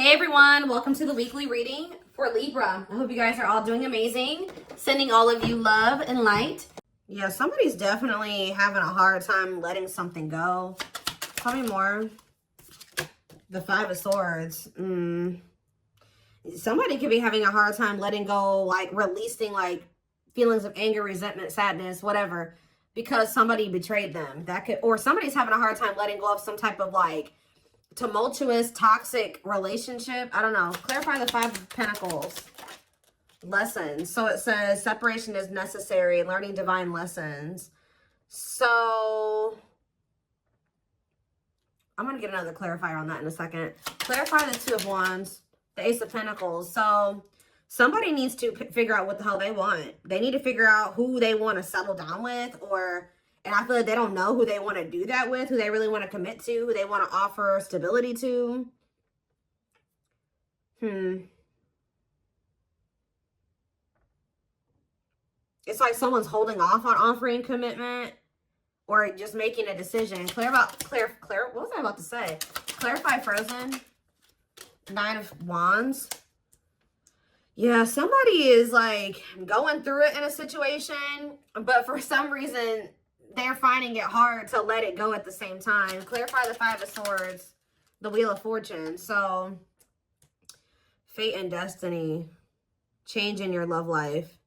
Hey everyone, welcome to the weekly reading for Libra. I hope you guys are all doing amazing. Sending all of you love and light. Yeah, somebody's definitely having a hard time letting something go. Tell me more. The Five of Swords. Somebody could be having a hard time letting go, like releasing like feelings of anger, resentment, sadness, whatever, because somebody betrayed them. That could, or somebody's having a hard time letting go of some type of like tumultuous, toxic relationship. I don't know. Clarify the Five of Pentacles. Lessons. So it says separation is necessary, learning divine lessons. So I'm going to get another clarifier on that in a second. Clarify the Two of Wands, the Ace of Pentacles. So somebody needs to figure out what the hell they want. They need to figure out who they want to settle down with, and I feel like they don't know who they want to do that with, who they really want to commit to, who they want to offer stability to. It's like someone's holding off on offering commitment or just making a decision. What was I about to say? Clarify Frozen. Nine of Wands. Yeah, somebody is like going through it in a situation, but for some reason they're finding it hard to let it go at the same time. Clarify the Five of Swords, the Wheel of Fortune. So, fate and destiny, change in your love life.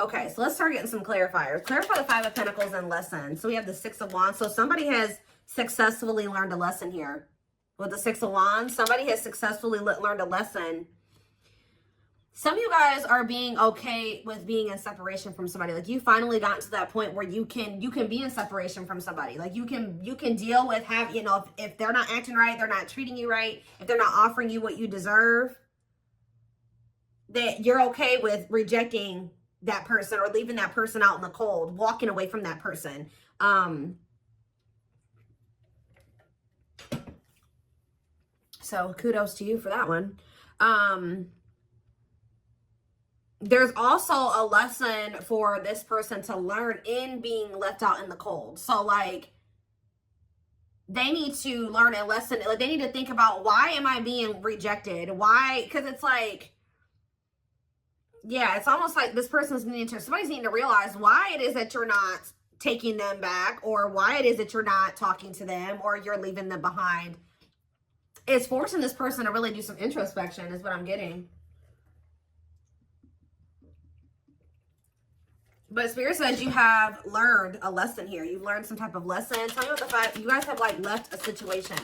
Okay, so let's start getting some clarifiers. Clarify the Five of Pentacles and lessons. So we have the Six of Wands. So somebody has successfully learned a lesson here. With the Six of Wands, somebody has successfully learned a lesson. Some of you guys are being okay with being in separation from somebody. Like you finally gotten to that point where you can be in separation from somebody. Like you can deal with if they're not acting right, they're not treating you right, if they're not offering you what you deserve, that you're okay with rejecting that person or leaving that person out in the cold, walking away from that person. So kudos to you for that one. There's also a lesson for this person to learn in being left out in the cold. So like they need to learn a lesson. Like they need to think about, why am I being rejected? Why? Because it's like, yeah, it's almost like this person's somebody's needing to realize why it is that you're not taking them back, or why it is that you're not talking to them, or you're leaving them behind. It's forcing this person to really do some introspection is what I'm getting. But Spirit says you have learned a lesson here. You've learned some type of lesson. Tell me what the fact you guys have like left a situation.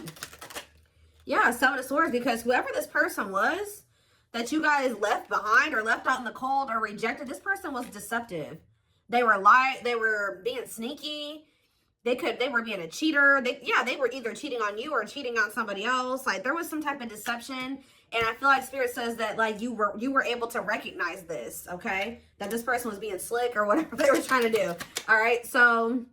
Yeah, Seven of Swords, because whoever this person was that you guys left behind or left out in the cold or rejected, this person was deceptive. They were being sneaky. They were being a cheater. They were either cheating on you or cheating on somebody else. Like there was some type of deception. And I feel like Spirit says that like you were able to recognize this, okay? That this person was being slick or whatever they were trying to do. All right. So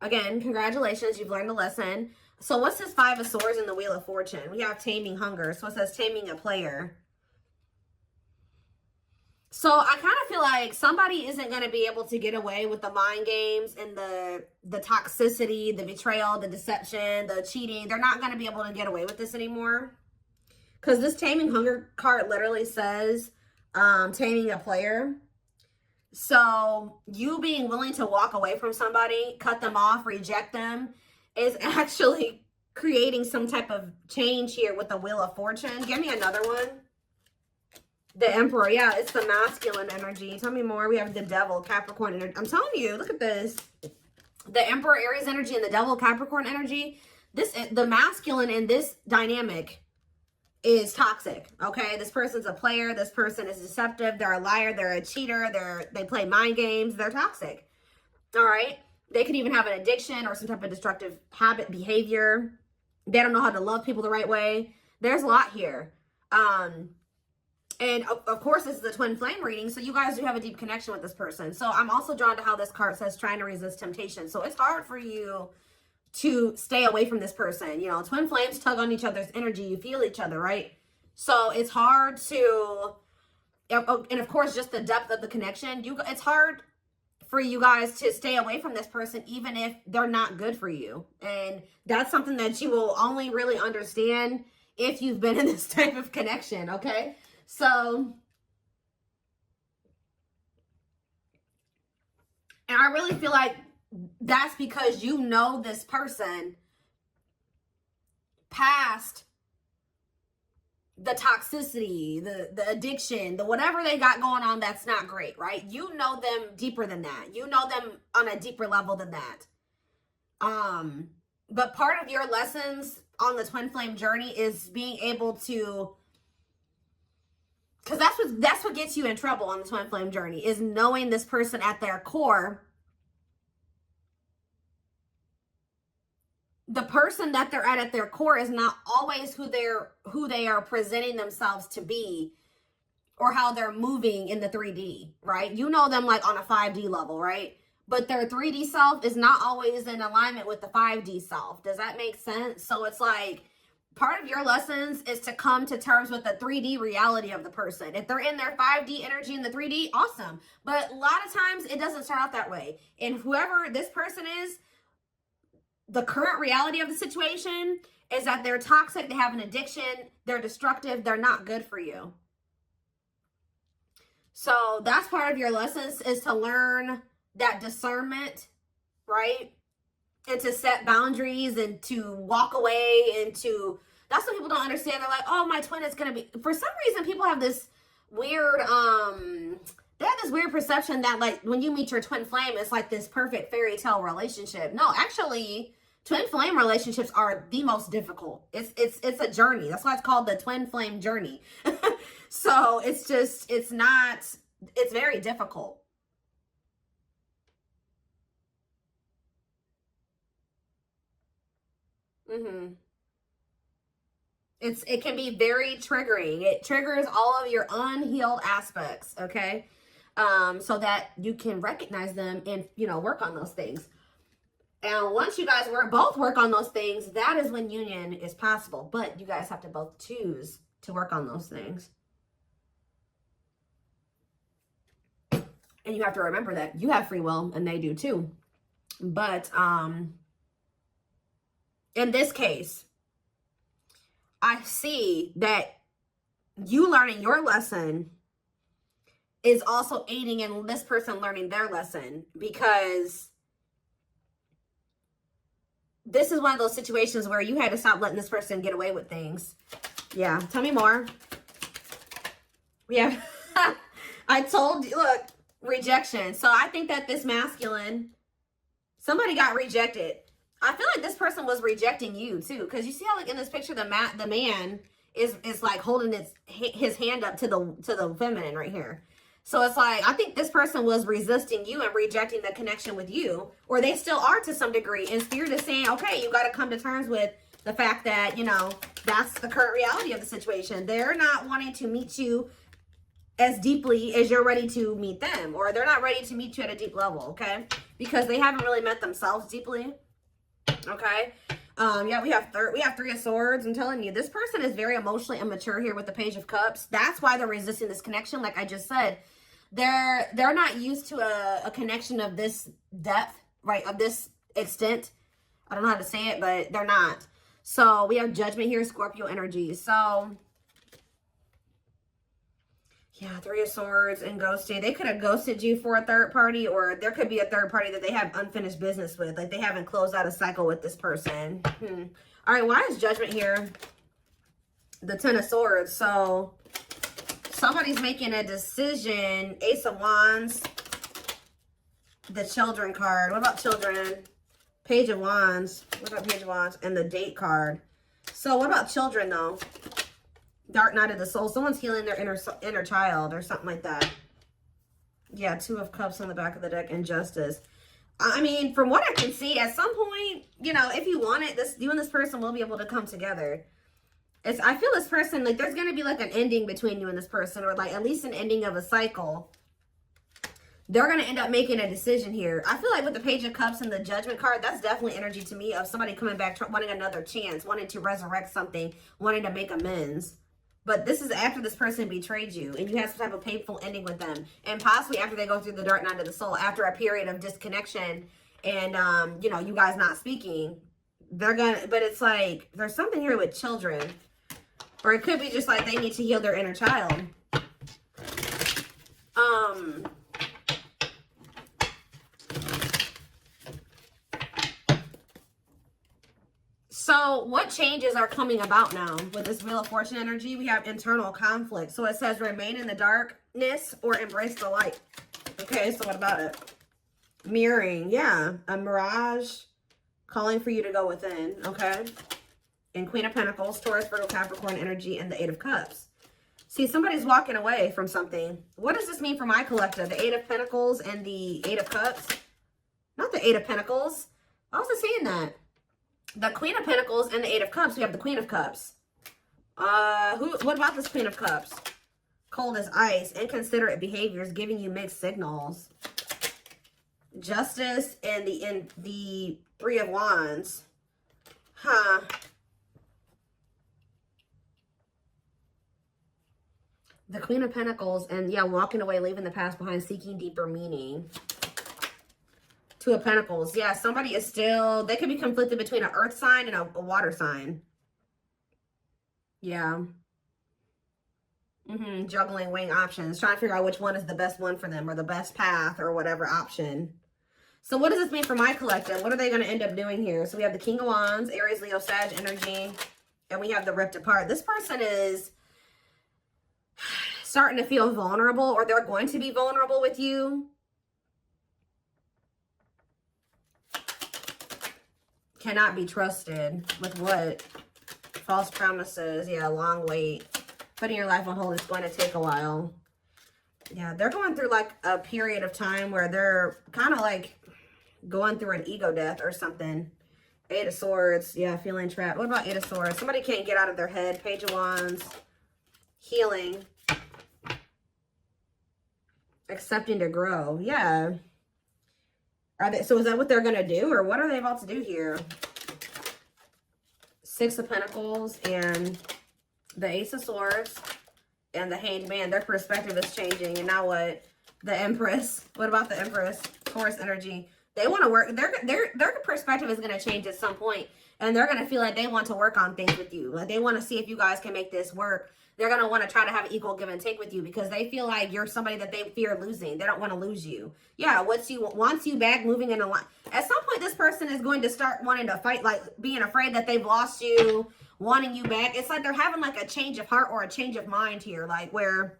again, congratulations. You've learned a lesson. So what's this Five of Swords in the Wheel of Fortune? We have taming hunger. So it says taming a player. So I kind of feel like somebody isn't going to be able to get away with the mind games and the toxicity, the betrayal, the deception, the cheating. They're not going to be able to get away with this anymore. Because this taming hunger card literally says taming a player. So you being willing to walk away from somebody, cut them off, reject them, is actually creating some type of change here with the Wheel of Fortune. Give me another one. The Emperor. Yeah, it's the masculine energy. Tell me more. We have the Devil, Capricorn energy. I'm telling you, look at this. The Emperor, Aries energy, and the Devil, Capricorn energy. The masculine in this dynamic is toxic, okay? This person's a player. This person is deceptive. They're a liar. They're a cheater. They play mind games. They're toxic, all right? They could even have an addiction or some type of destructive habit, behavior. They don't know how to love people the right way. There's a lot here. And of course, this is a twin flame reading, so you guys do have a deep connection with this person. So I'm also drawn to how this card says trying to resist temptation. So it's hard for you to stay away from this person. You know, twin flames tug on each other's energy. You feel each other, right? So it's hard to, and of course, just the depth of the connection. It's hard for you guys to stay away from this person, even if they're not good for you. And that's something that you will only really understand if you've been in this type of connection, okay? So, and I really feel like that's because you know this person past the toxicity, the addiction, the whatever they got going on that's not great, right? You know them deeper than that. You know them on a deeper level than that. But part of your lessons on the twin flame journey is being able to, because that's what gets you in trouble on the twin flame journey, is knowing this person at their core. The person that they're at their core is not always who they are presenting themselves to be, or how they're moving in the 3D, right? You know them like on a 5D level, right? But their 3D self is not always in alignment with the 5D self. Does that make sense? So it's like part of your lessons is to come to terms with the 3D reality of the person. If they're in their 5D energy in the 3D, awesome. But a lot of times it doesn't start out that way. And whoever this person is, the current reality of the situation is that they're toxic, they have an addiction, they're destructive, they're not good for you. So that's part of your lessons, is to learn that discernment, right? And to set boundaries and to walk away, and to, that's what people don't understand. They're like, oh, my twin is going to be, for some reason, people have this weird, they have this weird perception that like when you meet your twin flame, it's like this perfect fairy tale relationship. No, actually, twin flame relationships are the most difficult. It's a journey. That's why it's called the twin flame journey. So it's very difficult. It can be very triggering. It triggers all of your unhealed aspects, okay? So that you can recognize them and, work on those things. And once you guys both work on those things, that is when union is possible. But you guys have to both choose to work on those things. And you have to remember that you have free will and they do too. But in this case, I see that you learning your lesson is also aiding in this person learning their lesson, because this is one of those situations where you had to stop letting this person get away with things. Yeah, tell me more. Yeah, I told you, look, rejection. So I think that this masculine, somebody got rejected. I feel like this person was rejecting you too, because you see how like in this picture the man is like holding his hand up to the feminine right here. So it's like, I think this person was resisting you and rejecting the connection with you, or they still are to some degree. And Spirit is saying, okay, you got to come to terms with the fact that, that's the current reality of the situation. They're not wanting to meet you as deeply as you're ready to meet them, or they're not ready to meet you at a deep level, okay? Because they haven't really met themselves deeply, okay? Yeah, we have Three of Swords. I'm telling you, this person is very emotionally immature here with the Page of Cups. That's why they're resisting this connection. Like I just said, they're not used to a connection of this depth, right? Of this extent. I don't know how to say it, but they're not. So we have Judgment here, Scorpio energy. So yeah, Three of Swords and ghosting. They could have ghosted you for a third party, or there could be a third party that they have unfinished business with. Like they haven't closed out a cycle with this person. All right, why is Judgment here? The Ten of Swords. So somebody's making a decision. Ace of Wands. The Children card. What about children? Page of Wands. What about Page of Wands? And the Date card. So what about children though? Dark Night of the Soul. Someone's healing their inner child or something like that. Yeah, Two of Cups on the back of the deck and Justice. I mean, from what I can see, at some point, if you want it, you and this person will be able to come together. I feel this person, like there's going to be like an ending between you and this person, or like at least an ending of a cycle. They're going to end up making a decision here. I feel like with the Page of Cups and the Judgment card, that's definitely energy to me of somebody coming back, wanting another chance, wanting to resurrect something, wanting to make amends. But this is after this person betrayed you and you have some type of painful ending with them. And possibly after they go through the Dark Night of the Soul, after a period of disconnection and, you guys not speaking, but it's like, there's something here with children. Or it could be just like they need to heal their inner child. So what changes are coming about now with this Wheel of Fortune energy? We have internal conflict. So it says remain in the darkness or embrace the light. Okay, so what about it? Mirroring, yeah. A mirage calling for you to go within, okay? And Queen of Pentacles, Taurus, Virgo, Capricorn energy, and the Eight of Cups. See, somebody's walking away from something. What does this mean for my collective? The Eight of Pentacles and the Eight of Cups? Not the Eight of Pentacles. I wasn't saying that. The Queen of Pentacles and the Eight of Cups. We have the Queen of Cups. What about this Queen of Cups? Cold as ice. Inconsiderate behaviors giving you mixed signals. Justice and the Three of Wands. Huh. The Queen of Pentacles and, yeah, walking away, leaving the past behind, seeking deeper meaning. Two of Pentacles. Yeah, somebody is still, they could be conflicted between an earth sign and a water sign. Yeah. Juggling, weighing options. Trying to figure out which one is the best one for them or the best path or whatever option. So what does this mean for my collective? What are they going to end up doing here? So we have the King of Wands, Aries, Leo, Sag energy. And we have the Ripped Apart. This person is starting to feel vulnerable, or they're going to be vulnerable with you. Cannot be trusted with what? False promises. Yeah, long wait. Putting your life on hold is going to take a while. Yeah, they're going through like a period of time where they're kind of like going through an ego death or something. Eight of Swords. Yeah, feeling trapped. What about Eight of Swords? Somebody can't get out of their head. Page of Wands. Healing. Accepting to grow. Yeah. Are they, so is that what they're going to do? Or what are they about to do here? Six of Pentacles and the Ace of Swords and the Hanged Man. Their perspective is changing. And now what? The Empress. What about the Empress? Taurus energy. They want to work. Their perspective is going to change at some point. And they're going to feel like they want to work on things with you. Like they want to see if you guys can make this work. They're going to want to try to have equal give and take with you because they feel like you're somebody that they fear losing. They don't want to lose you. Yeah, wants you back, moving in a line. At some point, this person is going to start wanting to fight, like being afraid that they've lost you, wanting you back. It's like they're having like a change of heart or a change of mind here, like where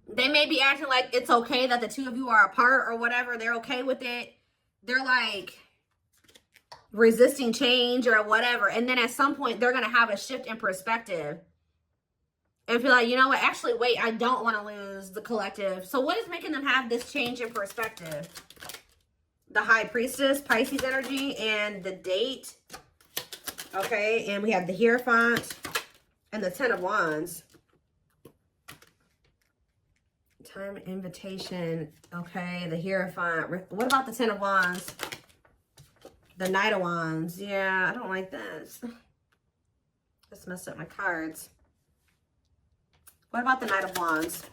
they may be acting like it's okay that the two of you are apart or whatever. They're okay with it. They're like resisting change or whatever. And then at some point, they're going to have a shift in perspective and feel like, you know what, actually, wait, I don't want to lose the collective. So what is making them have this change in perspective? The High Priestess, Pisces energy, and the Date. Okay, and we have the Hierophant and the Ten of Wands. Time invitation. Okay, the Hierophant. What about the Ten of Wands? The Knight of Wands. Yeah, I don't like this. Just messed up my cards. What about the Knight of Wands?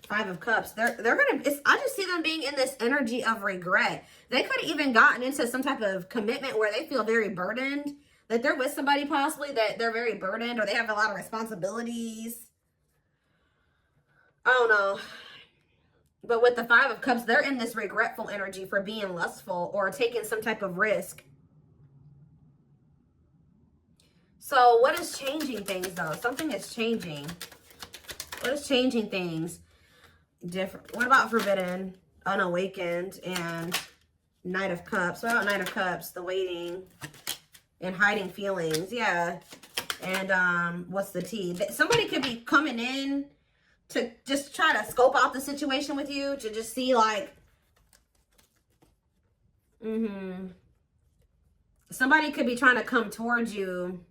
Five of Cups. They're gonna. I just see them being in this energy of regret. They could have even gotten into some type of commitment where they feel very burdened. That they're with somebody possibly that they're very burdened or they have a lot of responsibilities. I don't know. But with the Five of Cups, they're in this regretful energy for being lustful or taking some type of risk. So what is changing things, though? Something is changing. What is changing things? Different. What about Forbidden, Unawakened, and Knight of Cups? What about Knight of Cups? The waiting and hiding feelings. Yeah. And what's the T? Somebody could be coming in to just try to scope out the situation with you, to just see like, somebody could be trying to come towards you,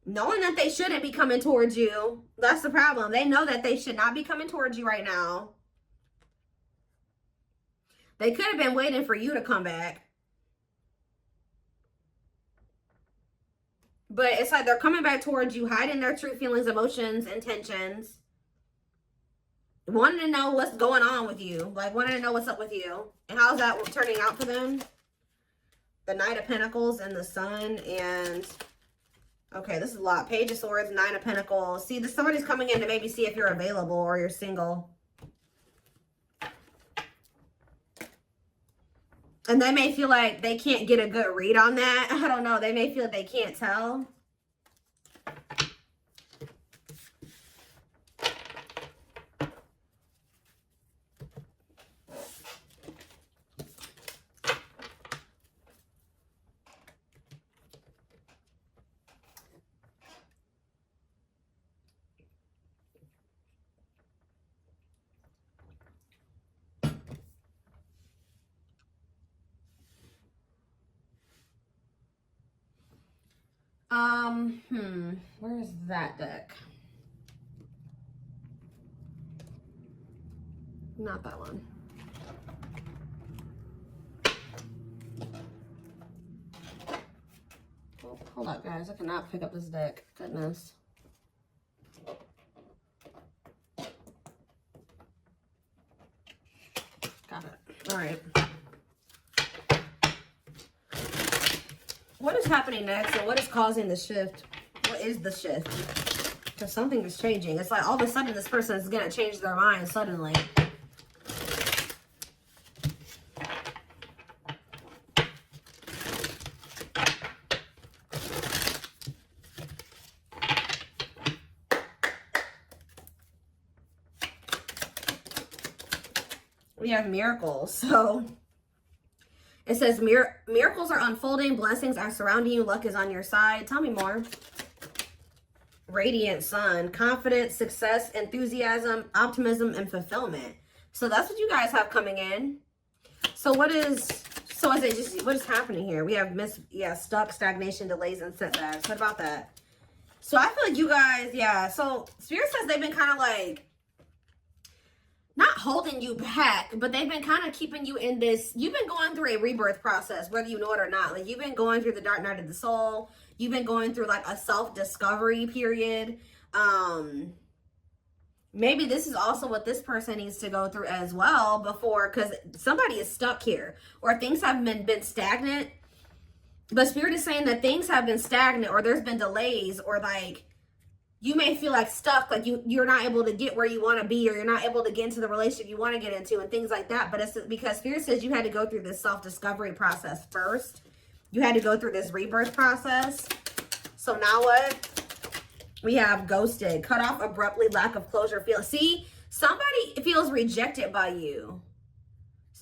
knowing that they shouldn't be coming towards you. That's the problem. They know that they should not be coming towards you right now. They could have been waiting for you to come back. But it's like they're coming back towards you, hiding their true feelings, emotions, intentions. Wanting to know what's going on with you. Like, wanting to know what's up with you. And how's that turning out for them? The Knight of Pentacles and the Sun and Okay, this is a lot. Page of Swords, Nine of Pentacles. See, somebody's coming in to maybe see if you're available or you're single. And they may feel like they can't get a good read on that. I don't know. They may feel like they can't tell. Where's that deck? Not that one. Oh, hold up, guys. I cannot pick up this deck. Goodness. Got it. All right. What is happening next and what is causing the shift? What is the shift? Because something is changing. It's like all of a sudden this person is going to change their mind suddenly. We have miracles. So it says miracles are unfolding, blessings are surrounding you, luck is on your side. Tell me more. Radiant sun, confidence, success, enthusiasm, optimism, and fulfillment. So that's what you guys have coming in. So what is happening here? We have stuck, stagnation, delays, and setbacks. What about that? So I feel like you guys, so Spirit says they've been kind of like, not holding you back, but they've been kind of keeping you in this. You've been going through a rebirth process, whether you know it or not. Like, you've been going through the dark night of the soul. You've been going through like a self-discovery period. Maybe this is also what this person needs to go through as well before, because somebody is stuck here or things have been stagnant. But Spirit is saying that things have been stagnant or there's been delays, or like you may feel like stuck, like you're not able to get where you want to be, or you're not able to get into the relationship you want to get into and things like that. But it's because Spirit says you had to go through this self-discovery process first. You had to go through this rebirth process. So now what? We have ghosted, cut off abruptly, lack of closure. See, somebody feels rejected by you.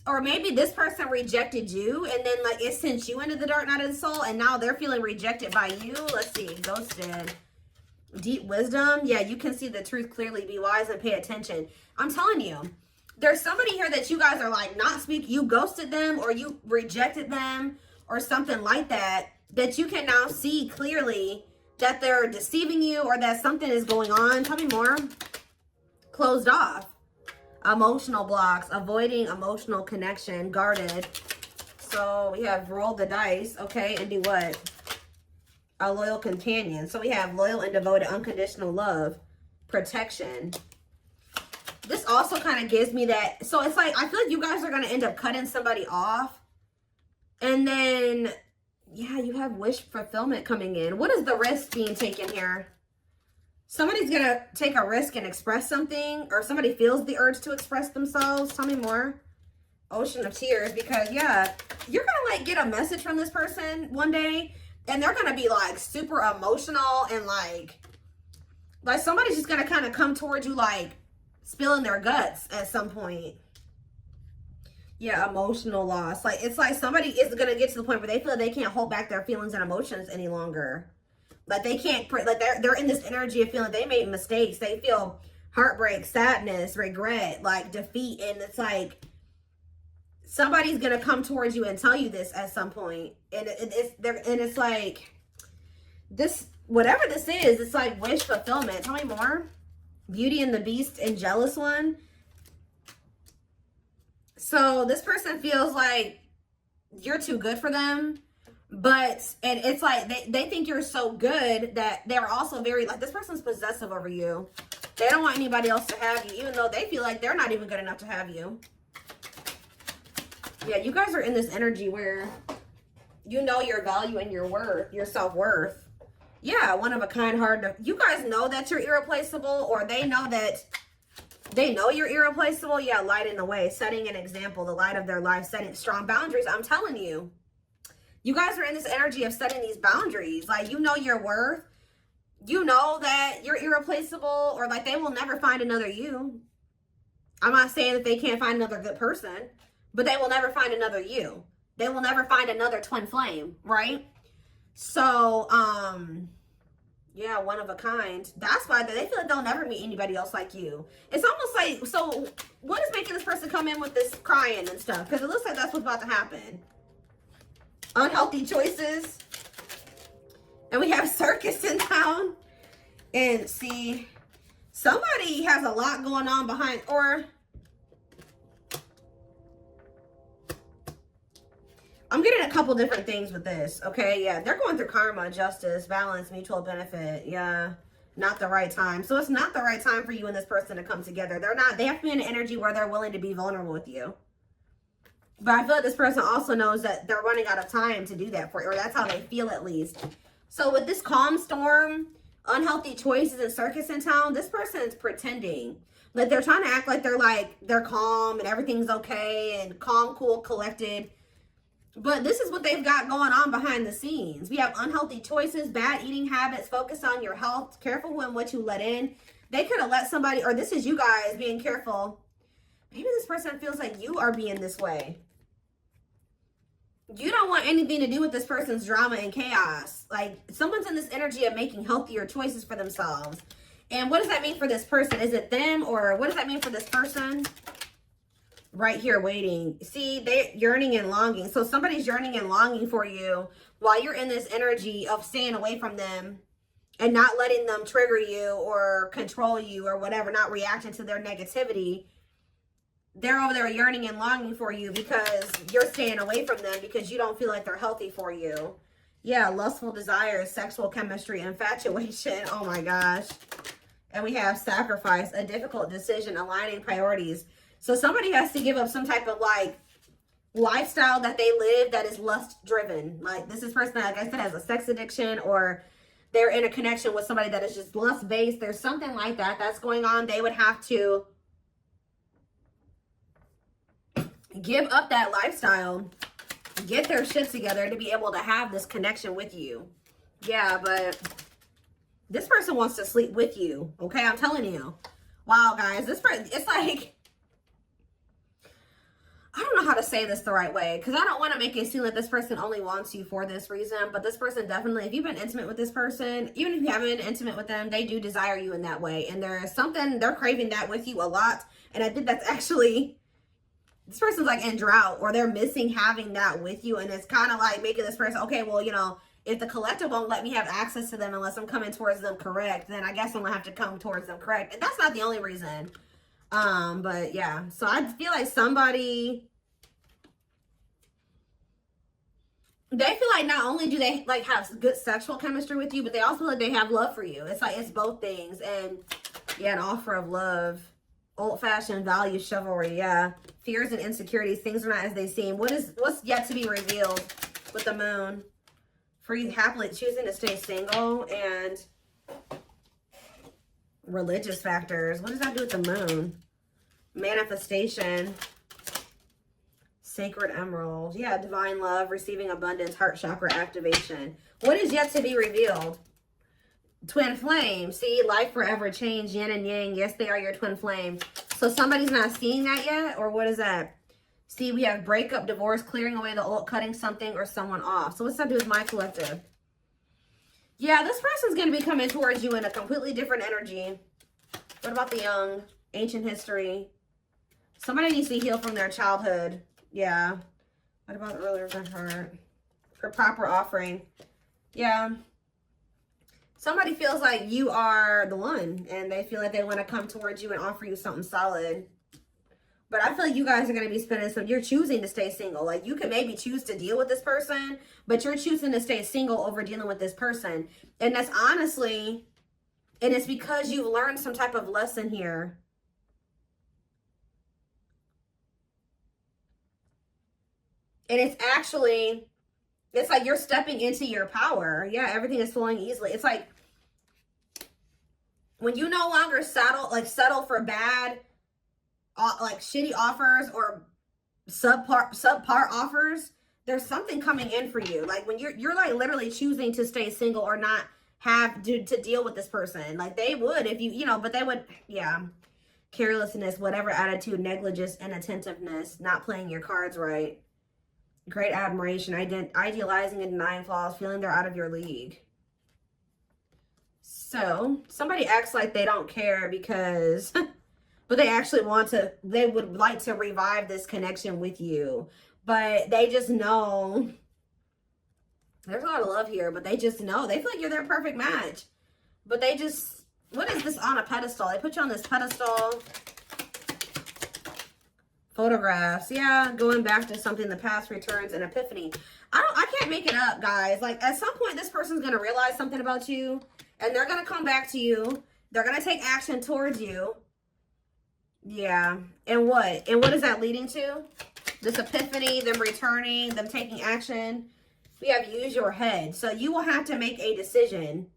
Or maybe this person rejected you and then like it sent you into the dark night of the soul and now they're feeling rejected by you. Let's see, ghosted. Deep wisdom. Yeah, you can see the truth clearly. Be wise and pay attention. I'm telling you, there's somebody here that you guys are like not speaking. You ghosted them or you rejected them or something like that, that you can now see clearly that they're deceiving you or that something is going on. Tell me more. Closed off. Emotional blocks. Avoiding emotional connection. Guarded. So we have roll the dice. Okay, and do what? A loyal companion. So we have loyal and devoted, unconditional love, protection. This also kind of gives me that. So it's like, I feel like you guys are going to end up cutting somebody off. And then, yeah, you have wish fulfillment coming in. What is the risk being taken here? Somebody's going to take a risk and express something, or somebody feels the urge to express themselves. Tell me more. Ocean of tears, because, yeah, you're going to, like, get a message from this person one day. And they're going to be like super emotional and like somebody's just going to kind of come towards you like spilling their guts at some point. Yeah, emotional loss. Like it's like somebody is going to get to the point where they feel like they can't hold back their feelings and emotions any longer. Like they can't, like they're in this energy of feeling they made mistakes. They feel heartbreak, sadness, regret, like defeat. And it's like, somebody's going to come towards you and tell you this at some point. And it's like, this, whatever this is, it's like wish fulfillment. Tell me more. Beauty and the Beast and Jealous One. So this person feels like you're too good for them. And it's like, they think you're so good that they're also very, like, this person's possessive over you. They don't want anybody else to have you, even though they feel like they're not even good enough to have you. Yeah, you guys are in this energy where you know your value and your worth, your self-worth. Yeah, one of a kind, hard to... You guys know that you're irreplaceable, or they know that... They know you're irreplaceable. Yeah, lighting the way, setting an example, the light of their life, setting strong boundaries. I'm telling you. You guys are in this energy of setting these boundaries. Like, you know your worth. You know that you're irreplaceable, or like they will never find another you. I'm not saying that they can't find another good person, but they will never find another you. They will never find another twin flame, right? So, yeah, one of a kind. That's why they feel like they'll never meet anybody else like you. It's almost like, so what is making this person come in with this crying and stuff? Because it looks like that's what's about to happen. Unhealthy choices. And we have circus in town. And see, somebody has a lot going on behind, or I'm getting a couple different things with this, okay? Yeah, they're going through karma, justice, balance, mutual benefit. Yeah, not the right time. So it's not the right time for you and this person to come together. They have to be in an energy where they're willing to be vulnerable with you. But I feel like this person also knows that they're running out of time to do that for you, or that's how they feel at least. So with this calm storm, unhealthy choices, and circus in town, this person is pretending. Like they're trying to act like they're calm and everything's okay and calm, cool, collected. But this is what they've got going on behind the scenes. We have unhealthy choices, bad eating habits, focus on your health, careful when what you let in. They could have let somebody, or this is you guys being careful. Maybe this person feels like you are being this way. You don't want anything to do with this person's drama and chaos. Like, someone's in this energy of making healthier choices for themselves. And what does that mean for this person? Is it them, or what does that mean for this person? Right here waiting. See, they're yearning and longing. So somebody's yearning and longing for you while you're in this energy of staying away from them and not letting them trigger you or control you or whatever, not reacting to their negativity. They're over there yearning and longing for you because you're staying away from them because you don't feel like they're healthy for you. Yeah, lustful desires, sexual chemistry, infatuation. Oh my gosh. And we have sacrifice, a difficult decision, aligning priorities. So somebody has to give up some type of like lifestyle that they live that is lust driven. Like this is person that, like I said, has a sex addiction, or they're in a connection with somebody that is just lust based. There's something like that that's going on. They would have to give up that lifestyle, get their shit together to be able to have this connection with you. Yeah, but this person wants to sleep with you. Okay, I'm telling you. Wow, guys, this person, it's like, I don't know how to say this the right way because I don't want to make it seem like this person only wants you for this reason. But this person definitely, if you've been intimate with this person, even if you haven't been intimate with them, they do desire you in that way. And there's something, they're craving that with you a lot. And I think that's actually, this person's like in drought, or they're missing having that with you. And it's kind of like making this person, okay, well, you know, if the collective won't let me have access to them unless I'm coming towards them correct, then I guess I'm going to have to come towards them correct. And that's not the only reason. But yeah, so I feel like somebody, they feel like not only do they like have good sexual chemistry with you, but they also feel like they have love for you. It's like, it's both things. And yeah, an offer of love, old-fashioned value, chivalry. Yeah, fears and insecurities, things are not as they seem. What's yet to be revealed with the moon? For you happily choosing to stay single, and religious factors. What does that do with the moon? Manifestation, sacred emerald. Yeah, divine love, receiving abundance, heart chakra activation. What is yet to be revealed? Twin flame. See, life forever change, yin and yang. Yes, they are your twin flame. So somebody's not seeing that yet, or what is that? See, we have breakup, divorce, clearing away the old, cutting something or someone off. So what's that do with my collective? Yeah, this person's going to be coming towards you in a completely different energy. What about the young? Ancient history. Somebody needs to heal from their childhood. Yeah. What about the ruler of the heart? For proper offering. Yeah. Somebody feels like you are the one, and they feel like they want to come towards you and offer you something solid. But I feel like you guys are going to be spending some, you're choosing to stay single. Like, you can maybe choose to deal with this person, but you're choosing to stay single over dealing with this person. And that's honestly, and it's because you've learned some type of lesson here. And it's actually It's like you're stepping into your power. Yeah, everything is flowing easily. It's like when you no longer settle for bad, like shitty offers or subpar offers, there's something coming in for you. Like when you're like literally choosing to stay single or not have to deal with this person. Like they would if you know, but they would, yeah. Carelessness, whatever attitude, negligence, inattentiveness, not playing your cards right. Great admiration, idealizing and denying flaws, feeling they're out of your league. So somebody acts like they don't care because, but they actually they would like to revive this connection with you. But they just know, there's a lot of love here, but they just know, they feel like you're their perfect match. But they just, what is this on a pedestal? They put you on this pedestal. Photographs, yeah, going back to something, the past returns, an epiphany. I can't make it up, guys. Like, at some point, this person's going to realize something about you, and they're going to come back to you. They're going to take action towards you. Yeah, and what? And what is that leading to? This epiphany, them returning, them taking action. We have use your head. So you will have to make a decision.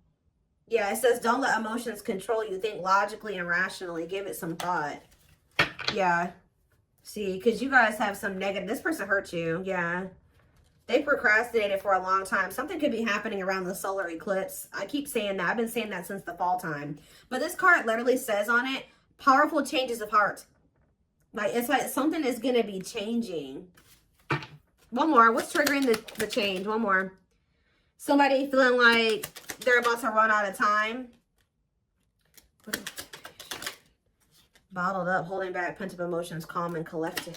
Yeah, it says don't let emotions control you. Think logically and rationally. Give it some thought. Yeah. See, because you guys have some negative. This person hurt you. Yeah. They procrastinated for a long time. Something could be happening around the solar eclipse. I keep saying that. I've been saying that since the fall time. But this card literally says on it, powerful changes of heart. Like, it's like something is going to be changing. One more. What's triggering the change? One more. Somebody feeling like they're about to run out of time. Bottled up, holding back, pent up emotions, calm and collected.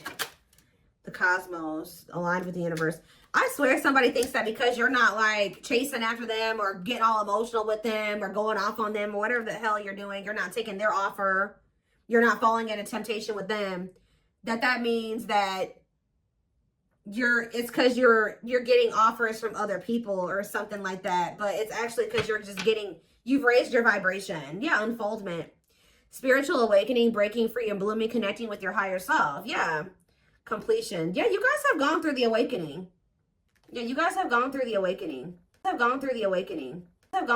The cosmos, aligned with the universe. I swear somebody thinks that because you're not like chasing after them or getting all emotional with them or going off on them or whatever the hell you're doing, you're not taking their offer, you're not falling into temptation with them, that means that it's because you're getting offers from other people or something like that. But it's actually because you've raised your vibration. Yeah, unfoldment. Spiritual awakening, breaking free and blooming, connecting with your higher self. Yeah. Completion. Yeah, you guys have gone through the awakening. Yeah, you guys have gone through the awakening. Have gone through the awakening. Have gone